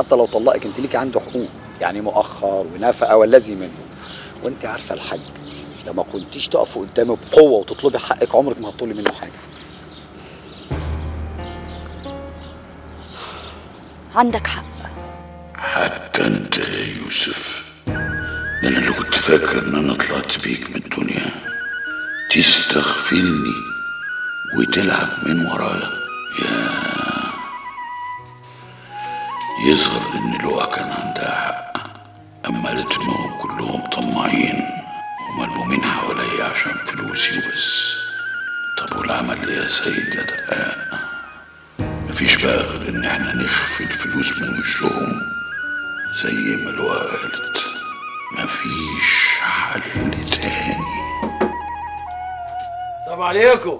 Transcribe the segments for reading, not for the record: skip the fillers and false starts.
حتى لو طلقك انت ليكي عنده حقوق، يعني مؤخر ونفقه والذي منه. وانت عارفه الحاج لو ما كنتيش تقفي قدامه بقوه وتطلبي حقك عمرك ما هتطولي منه حاجه. عندك حق. حتى انت يا يوسف، ده انا اللي كنت فاكر ان انا طلعت بيك من الدنيا تستغفلني وتلعب من ورايا. يظهر ان لؤى كان عندها حق اما قالت انهم كلهم طماعين وملمومين حواليا عشان فلوسي وبس. طب والعمل ايه يا سيد يا دقاق؟ مفيش بقى غير ان احنا نخفي الفلوس من وشهم زي ما لؤى قالت. مفيش حل تاني. السلام عليكم.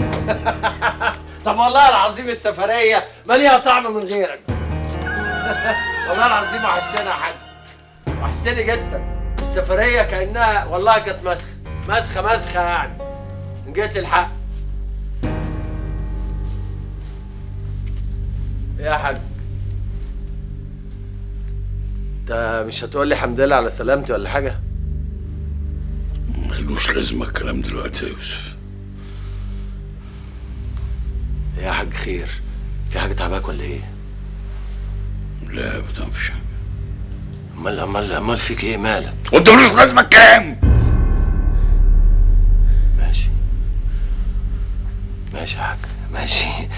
طب والله العظيم السفرية ما ليها طعم من غيرك. والله العظيم وحشتني يا حاج، وحشتني جدا. السفرية كأنها والله كانت مسخة يعني. إن جيت للحق. يا حاج، انت مش هتقول لي الحمد لله على سلامتي ولا حاجة؟ ملوش لازمة الكلام دلوقتي يا يوسف. يا حاج خير، في حاجة تعباك ولا ايه؟ لا ابدا مفيش حاجة. امال فيك ايه مالك؟ وانت ملوش لازمة الكلام. ماشي يا حاج، ماشي.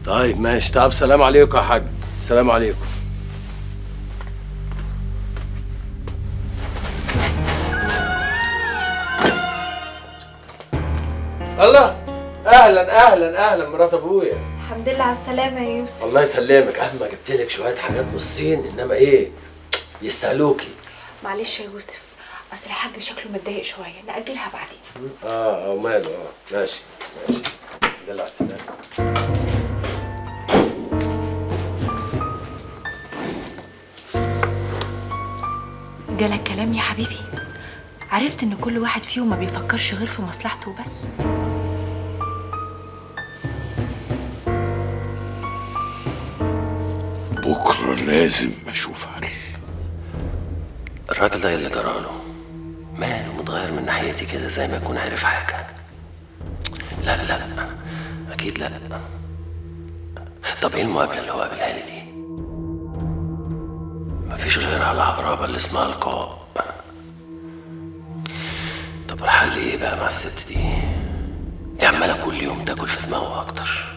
طيب ماشي. طب سلام عليكم يا حاج، السلام عليكم. الله، اهلا مرات ابويا. الحمد لله على السلامة يا يوسف. الله يسلمك. اما جبت لك شويه حاجات من الصين، انما ايه يستاهلوكي. معلش يا يوسف، اصل الحاج شكله متضايق شويه، نأجلها بعدين. ماله. ماشي. الحمد لله على السلامه. جالك كلام يا حبيبي؟ عرفت ان كل واحد فيهم ما بيفكرش غير في مصلحته وبس. بكرة لازم اشوف حل. الراجل ده اللي جراله ماله متغير من ناحيتي كده زي ما يكون عارف حاجة. لا أكيد لا. طب إيه المقابلة اللي هو قابلها لي دي؟ مفيش غيرها العقربة اللي اسمها لقاء. طب الحل إيه بقى مع الست دي؟ دي عمالة كل يوم تاكل في دماغه أكتر.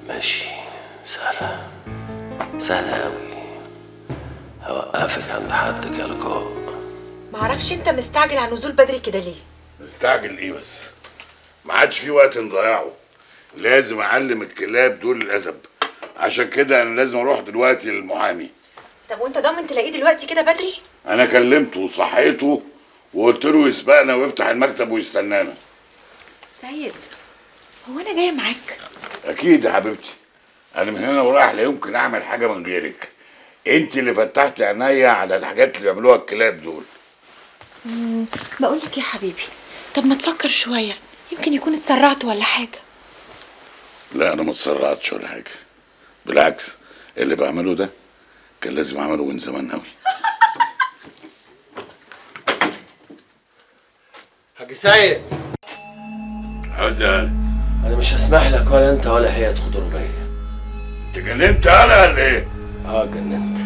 ماشي، سهلة أوي. هوقفك عند حدك يا لقاء. معرفش انت مستعجل على النزول بدري كده ليه؟ مستعجل ايه بس؟ ما عادش في وقت نضيعه. لازم اعلم الكلاب دول الادب. عشان كده انا لازم اروح دلوقتي للمحامي. طب وانت ضامن تلاقيه دلوقتي كده بدري؟ انا كلمته وصحيته وقلت له يسبقنا ويفتح المكتب ويستنانا. سيد، هو انا جايه معاك؟ اكيد يا حبيبتي. انا من هنا ورايح لا يمكن اعمل حاجه من غيرك. انت اللي فتحت عينيا على الحاجات اللي بيعملوها الكلاب دول. بقول لك يا حبيبي، طب ما تفكر شويه، يمكن يكون اتسرعت ولا حاجه. لا انا ما اتسرعتش ولا حاجه، بالعكس اللي بعمله ده كان لازم اعمله من زمان قوي. حاج سيد، عاوز ايه؟ انا مش هسمح لك ولا انت ولا هي تغدروا بيا. انت جننت انا ولا ايه؟ جننت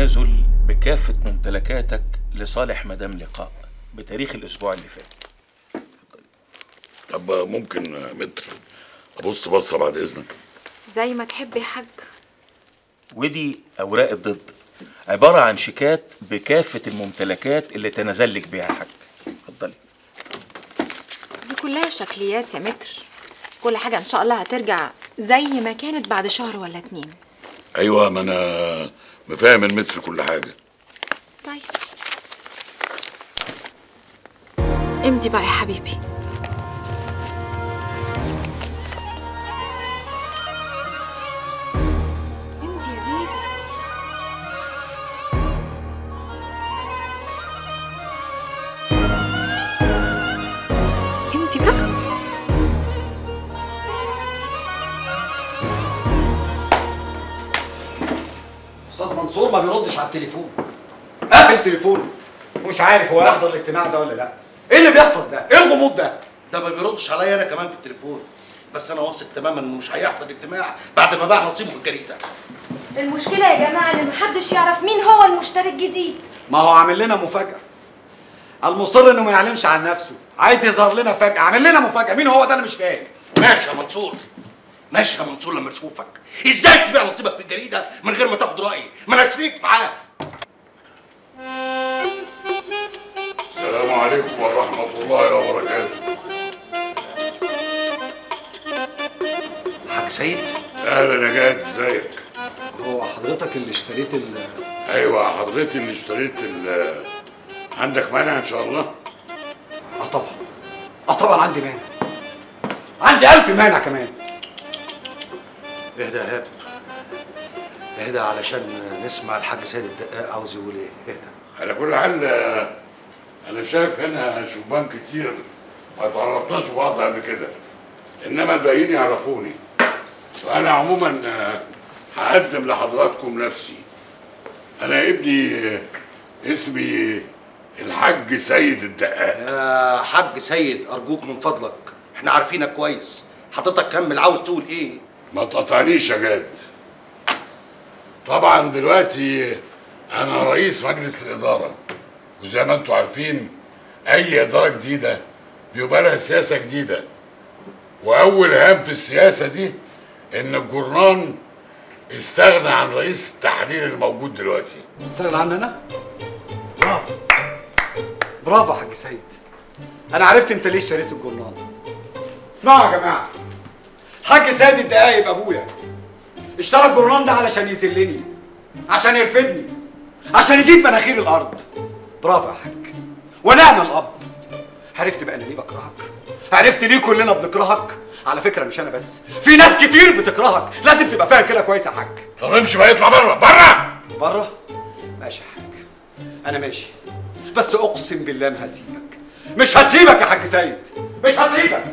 التنازل بكافة ممتلكاتك لصالح مدام لقاء بتاريخ الأسبوع اللي فات. طب ممكن متر ابص بصه بعد اذنك؟ زي ما تحب يا حاج. ودي أوراق الضد، عبارة عن شيكات بكافة الممتلكات اللي تنازلك بيها يا حاج. اتفضلي. دي كلها شكليات يا متر، كل حاجة إن شاء الله هترجع زي ما كانت بعد شهر ولا 2. ايوه، ما انا مفاهم المتر كل حاجه. طيب امضي بقى يا حبيبي. امضي يا بيبي. امضي بقى. استاذ منصور ما بيردش على التليفون، قافل تليفونه ومش عارف هو يحضر الاجتماع ده ولا لا. ايه اللي بيحصل ده؟ ايه الغموض ده؟ ده ما بيردش عليا انا كمان في التليفون، بس انا واثق تماما انه مش هيحضر الاجتماع بعد ما باع نصيبه في الجريده. المشكلة يا جماعة ان محدش يعرف مين هو المشتري الجديد. ما هو عامل لنا مفاجأة. المصر انه ما يعلنش عن نفسه، عايز يظهر لنا فجأة، عامل لنا مفاجأة. مين هو ده؟ انا مش فاهم. ماشي يا منصور، ماشي يا منصور، لما اشوفك ازاي تبيع نصيبك في الجريده من غير ما تاخد رايي، ما انا شريك معاه. السلام عليكم ورحمه الله وبركاته. حاج سيد، اهلا يا جاد، ازيك؟ هو حضرتك اللي اشتريت ايوه حضرتي اللي اشتريت عندك مانع ان شاء الله؟ طبعا. طبعا عندي مانع، عندي 1000 مانع كمان. اهدى يا هاب، اهدى علشان نسمع الحاج سيد الدقاق عاوز يقول ايه. اهدى. على كل حال انا شايف هنا شبان كتير ما تعرفناش ببعض قبل كده، انما الباقيين يعرفوني. وانا عموما هقدم لحضراتكم نفسي. انا ابني اسمي الحاج سيد الدقاق. يا حاج سيد ارجوك من فضلك، احنا عارفينك كويس، حضرتك كمل عاوز تقول ايه. ما تقطعنيش يا جاد. طبعا دلوقتي انا رئيس مجلس الاداره، وزي ما انتم عارفين اي اداره جديده بيبقى لها سياسه جديده، واول هام في السياسه دي ان الجورنان استغنى عن رئيس التحرير الموجود دلوقتي. استغنى عني انا؟ برافو برافو يا حاج سيد، انا عرفت انت ليه اشتريت الجورنال. اسمعوا يا جماعه، الحاج سيد الدقاق يبقى ابويا، اشترى الجورنال ده علشان يذلني، عشان يرفدني، عشان يجيب مناخير الارض. برافو يا حاج، ونعم الاب. عرفت بقى انا ليه بكرهك، عرفت ليه كلنا بنكرهك. على فكره مش انا بس، في ناس كتير بتكرهك، لازم تبقى فاهم كده كويس يا حاج. طب امشي بقى، اطلع بره بره بره. ماشي يا حاج، انا ماشي، بس اقسم بالله ما هسيبك، مش هسيبك يا حاج سيد، مش هسيبك.